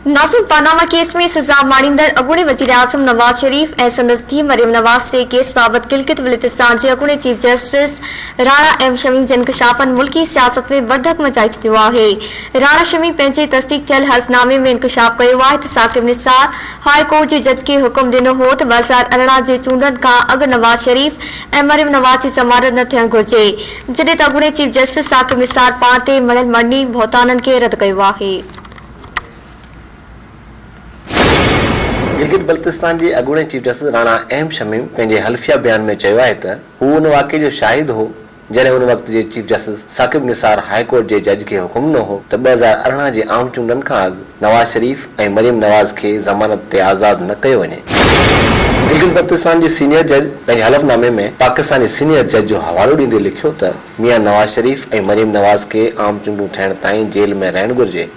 Nasir Panama case में सजा माणींदड़ अॻूणे वज़ीर आज़म नवाज़ शरीफ ऐं संदसि धीउ मरियम नवाज़ जे केस बाबति गिलगित बल्तिस्तान जे अॻूणे chief justice Rana M Shamim जे इंकशाफनि मुल्की सियासत में वधक मचाए छॾियो आहे। राणा शमीम पंहिंजे तस्दीक थियल हल्फनामे में इंकशाफ कयो आहे त साकिब निसार हाई कोर्ट जे जज खे हुकुम ॾिनो हो त 2018 जे चूंडनि खां अॻु नवाज़ शरीफ ऐं मरियम नवाज़ जी ज़मानत न थियणु घुर्जे, जॾहिं त अॻूणे चीफ जस्टिस साकिब निसार पाण ते मढ़ियल मरणी बहताननि खे रद्द कयो आहे। गिलगित बल्तिस्तान जे अॻूणे chief justice Rana M Shamim पंहिंजे हल्फिया बयान में चयो आहे त हू उन वाक़े जो शाहिद हो जॾहिं उन वक़्त जे chief justice Saqib Nisar high court जे जज खे हुकुम न हो त 2018 जे आम चूंडनि खां अॻु नवाज़ शरीफ ऐं मरियम नवाज़ खे ज़मानत ते आज़ाद न कयो वञे। गिलगित बल्तिस्तान जे सीनियर जज पंहिंजे हलफनामे में पाकिस्तानी सीनियर जज जो हवालो ॾींदे लिखियो त मियां नवाज़ शरीफ ऐं मरियम नवाज़ खे आम चूंडूं थियण ताईं जेल में रहणु घुर्जे।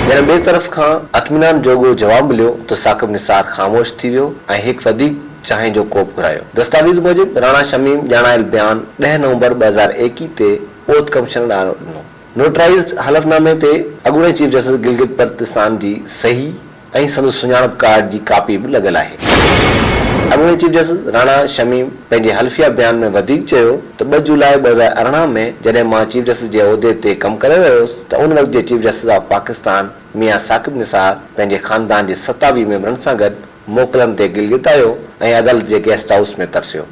जॾहिं ॿिए तरफ़ खां अतमिनान जोॻो जवाब मिलियो त साकिब निसार ख़ामोश थी वियो ऐं हिकु वधीक चांहि जो कोप घुरायो। दस्तावेज़ मूजिबि राणा शमीम ॼाणायल बयान 10 नवंबर 2021 ते ओथ कमिश्नर ॾाढो ॾिनो। नोटराइज़्ड हलफनामे ते अॻूणे चीफ जस्टिस गिलगित बल्तिस्तान जी सही ऐं संदसि सुञाणप कार्ड जी कापी बि लॻल आहे। अॻूणे चीफ जस्टिस राणा शमीम पंहिंजे हल्फिया बयान में वधीक चयो त 2 जुलाई 2018 में जॾहिं मां चीफ जस्टिस जे उहिदे ते कमु करे रहियो हुयुसि त उन वक़्त जे चीफ जस्टिस ऑफ पाकिस्तान मियां साकिब निसार पंहिंजे ख़ानदान जे 27 मेंबरनि सां गॾु मोकलनि ते गिलगित आयो ऐं अदालत जे गेस्ट हाउस में तरसियो।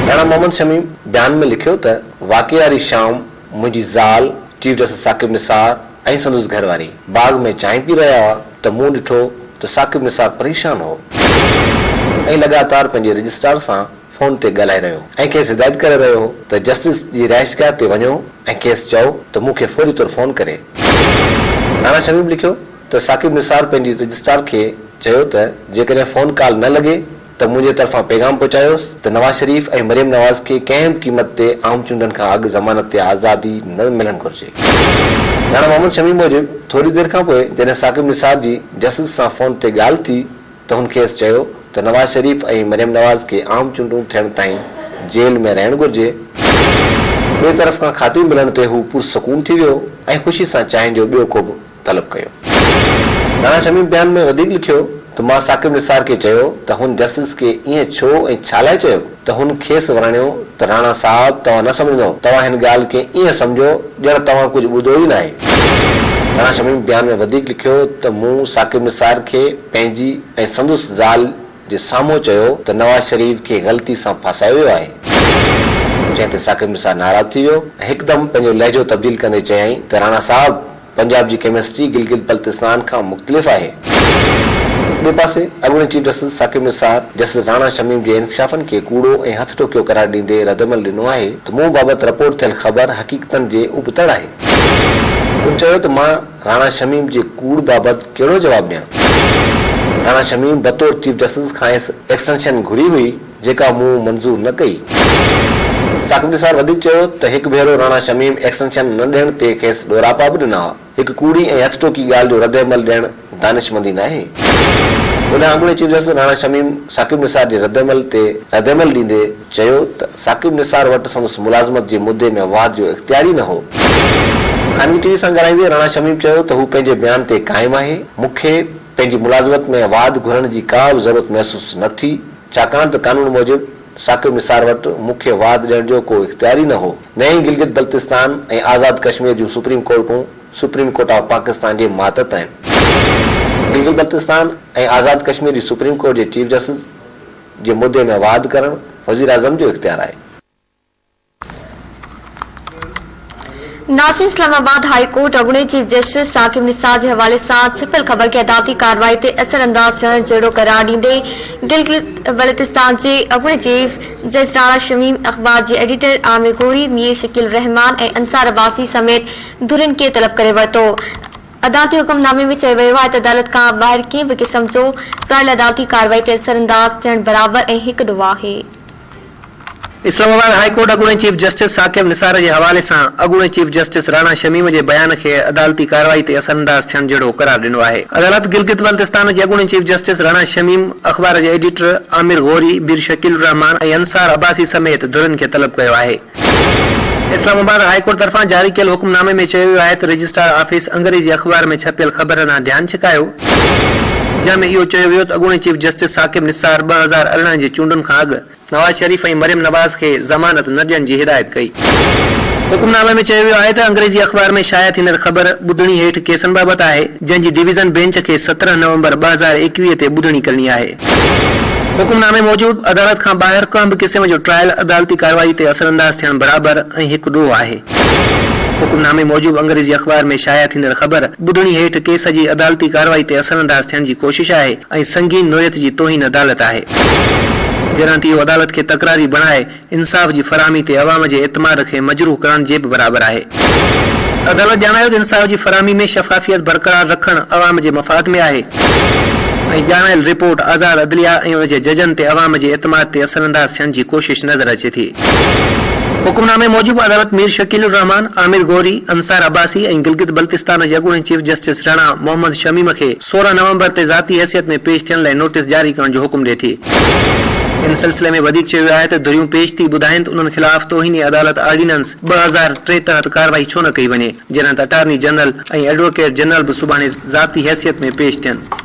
राणा मोहम्मद शमीम बयान में लिखियो त वाक़े वारी शाम मुंहिंजी ज़ाल चीफ जस्टिस साकिब निसार ऐं संदसि घरवारी बाग में चांहि पी रहिया हुआ त मूं ॾिठो त साकिब निसार परेशान हो ऐं लगातार पंहिंजे रजिस्ट्रार सां फोन ते ॻाल्हाए रहियो ऐं खेसि हिदायत करे रहियो हो त जस्टिस जी रिहाइशगाह ते वञो ऐं खेसि चओ त मूंखे फौरी तौर फोन करे। राणा शमीम लिखियो त साकिब निसार पंहिंजी रजिस्ट्रार खे चयो त जेकॾहिं फोन कॉल न लॻे त मुंहिंजे तरफ़ां पैगाम पहुचायोसि त नवाज़ शरीफ ऐं मरियम नवाज़ खे कंहिं बि क़ीमत ते आम चूंडनि खां अॻु ज़मानत ते आज़ादी न मिलणु घुर्जे। राणा मोहम्मद शमीम मूजिबि थोरी देरि खां पोइ जॾहिं साकिब निसार जी जस्टिस सां फोन ते ॻाल्हि थी त हुन खेसि चयो त नवाज़ शरीफ ऐं मरियम नवाज़ खे आम चूंडूं थियण ताईं जेल में रहणु घुर्जे। ॿिए तरफ़ खां खाती मिलण ते हू पुरसकून थी वियो ऐं ख़ुशी सां चांहि जो ॿियो को बि तलब कयो। राणा शमीम बयान में वधीक लिखियो त मां साकिब निसार खे चयो त हुन जस्टिस खे ईअं छो ऐं छा लाइ चयो त हुन खेसि वणियो त राणा साहब तव्हां न सम्झंदो, तव्हां हिन ॻाल्हि खे ईअं सम्झो ॼण तव्हां कुझु ॿुधो ई न आहे। राणा शमीम बयान में वधीक लिखियो त मूं साकिब निसार खे पंहिंजी ऐं संदसि ज़ाल जे साम्हूं चयो त नवाज़ शरीफ खे ग़लती सां फासायो वियो आहे, जंहिं ते साकिब निसार नाराज़ थी वियो ऐं हिकदमि पंहिंजो लहजो तब्दील कंदे चयाईं त राणा साहब पंजाब जी केमिस्ट्री गिलगित बल्तिस्तान खां मुख़्तलिफ़ आहे। ॿिए पासे अॻूणे chief justice Saqib Nisar justice Rana Shamim जे इंकशाफनि खे कूड़ो ऐं हथ टोकियो करार ॾींदे रदमल ॾिनो आहे त मूं बाबति रिपोर्ट थियल ख़बर हक़ीक़तनि जे उबतड़ आहे। हुन चयो त मां राणा शमीम जे कूड़ बाबति कहिड़ो जवाबु ॾियां। राणा शमीम बतौर चीफ जस्टिस खां एक्सटेंशन घुरी हुई जेका मूं मंज़ूर न कई। साकिब निसार वधीक चयो त हिकु भेरो राणा शमीम एक्सटेंशन न ॾियण ते खेसि ॾोरापा बि ॾिना हुआ। हिकु कूड़ी ऐं हथ टोकी ॻाल्हि जो रदमल ॾियणु दानिशमंदी न आहे। उन अॻूणे चीफ जस्टिस राणा शमीम साकिब निसार जे रदमल ते रदमल ॾींदे चयो त साकिब निसार वटि संदसि मुलाज़मत जे मुद्दे में वाद जो इख़्तियार ई न हो। ख़ानगी टीवी सां ॻाल्हाईंदे राणा शमीम चयो त हू पंहिंजे बयान ते क़ाइमु आहे। मूंखे पंहिंजी मुलाज़मत में वाद घुरण जी का बि ज़रूरत महसूसु न थी, छाकाणि त कानून मूजिबि साकिब निसार वटि मूंखे वाद ॾियण जो को इख़्तियार ई न हो। नई गिलगित बल्तिस्तान ऐं आज़ाद कश्मीर जूं सुप्रीम कोर्टूं सुप्रीम कोर्ट ऑफ पाकिस्तान जे मातहत आहिनि। गिलगित बल्तिस्तान ऐं आज़ाद कश्मीर जी सुप्रीम कोर्ट जे चीफ जस्टिस जे मुद्दे में वाद करणु वज़ीर आज़म जो इख़्तियार आहे। नासिर इस्लामाबाद हाई कोर्ट अॻूणे चीफ जस्टिस साकिब निसार जे हवाले सां छपियल ख़बर खे अदालती कार्रवाई ते असरअंदाज थियण जहिड़ो करार ॾींदे गिलगित बल्तिस्तान जे अॻूणे चीफ जस्टिस राणा शमीम, अख़बार जे एडिटर आमिर गोरी, मीर शकील रहमान ऐं अंसार अब्बासी समेत धुरियुनि खे तलब करे वरितो। अदालती हुकुमनामे में चयो वियो आहे त अदालत खां ॿाहिरि कंहिं बि क़िस्म जो प्रायल अदालती कार्रवाई ते असरअंदाज थियण बराबरि ऐं हिकु ॾोह आहे। इस्लामाबाद हाई कोर्ट अॻूणे चीफ जस्टिस साकिब निसार जे हवाले सां अॻूणे चीफ जस्टिस राणा शमीम जे बयान खे अदालती कार्रवाई ते असरअंदाज थियण जहिड़ो करार ॾिनो आहे। अदालत गिलगित बल्तिस्तान जे अॻूणे चीफ जस्टिस राणा शमीम, अख़बार जे एडिटर आमिर गौरी, मीर शकील रहमान ऐं अंसार अब्बासी समेत धुरियुनि खे तलब कयो आहे। इस्लामाबाद हाईकोर्ट तरफां जारी कयल हुकुमनामे में चयो वियो आहे त रजिस्ट्रार ऑफिस अंग्रेजी अख़बार में छपियल ख़बर ॾांहुं ध्यानु छिकायो, जंहिंमें इहो चयो वियो त अॻूणे चीफ जस्टिस साकिब निसार 2018 जे चूंडुनि खां अॻु नवाज़ शरीफ ऐं मरियम नवाज़ खे ज़मानत न ॾियण जी हिदायत कई। हुकुमनामे में चयो वियो आहे त अंग्रेजी अख़बार में शाया थींदड़ ख़बर ॿुधणी हेठि केसनि बाबति आहे, जंहिंजी डिवीज़न बेंच खे 17 नवंबर 2021 ते ॿुधणी करणी आहे। हुकुमनामे मूजिब अदालत खां ॿाहिरि कंहिं बि क़िस्म जो ट्रायल अदालती कार्रवाई ते असरअंदाज थियण बराबर ऐं हिकु ॾोह आहे। हुकुमनामे मूजिब अंग्रेजी अख़बार में शाया थींदड़ ख़बर ॿुधणी हेठि केस जी अदालती कार्रवाई ते असरअंदाज थियण जी कोशिश आहे ऐं संगीन नोयत जी तौहीन अदालत आहे। जॾहिं इहो अदालत खे तकरारी बणाए इंसाफ़ जी फराहमी ते अवाम जे एतमाद खे मजरूह करण जे बि बराबर आहे। अदालत ॼाणायो त इंसाफ़ जी फराहमी में शफ़ाफ़ियत बरक़रार रखण अवाम जे मफ़ाद में आहे ऐं ॼाणायल रिपोर्ट आज़ाद अदलिया ऐं उन जे जजनि ते अवाम जे एतमाद ते असरअंदाज थियण जी कोशिश नज़र अचे थी। हुकुमनामे मूजिब अदालत मीर शकील रहमान, आमिर गौरी, अंसार अब्बासी ऐं गिलगित बल्तिस्तान जे अॻूणे चीफ जस्टिस राणा मोहम्मद शमीम खे 16 नवंबर ते ज़ाती हैसियत में पेश थियण लाइ नोटिस जारी करण जो हुकुम ॾिए थी। इन सिलसिले में वधीक चयो वियो आहे त धुरियूं पेश थी ॿुधाइनि त उन्हनि ख़िलाफ़ तौहीनी अदालत ऑर्डिनेंस 2003 तहत कार्रवाई छो न कई वञे, जॾहिं त अटार्नी जनरल ऐं एडवोकेट जनरल बि सुभाणे ज़ाती हैसियत में पेश थियनि।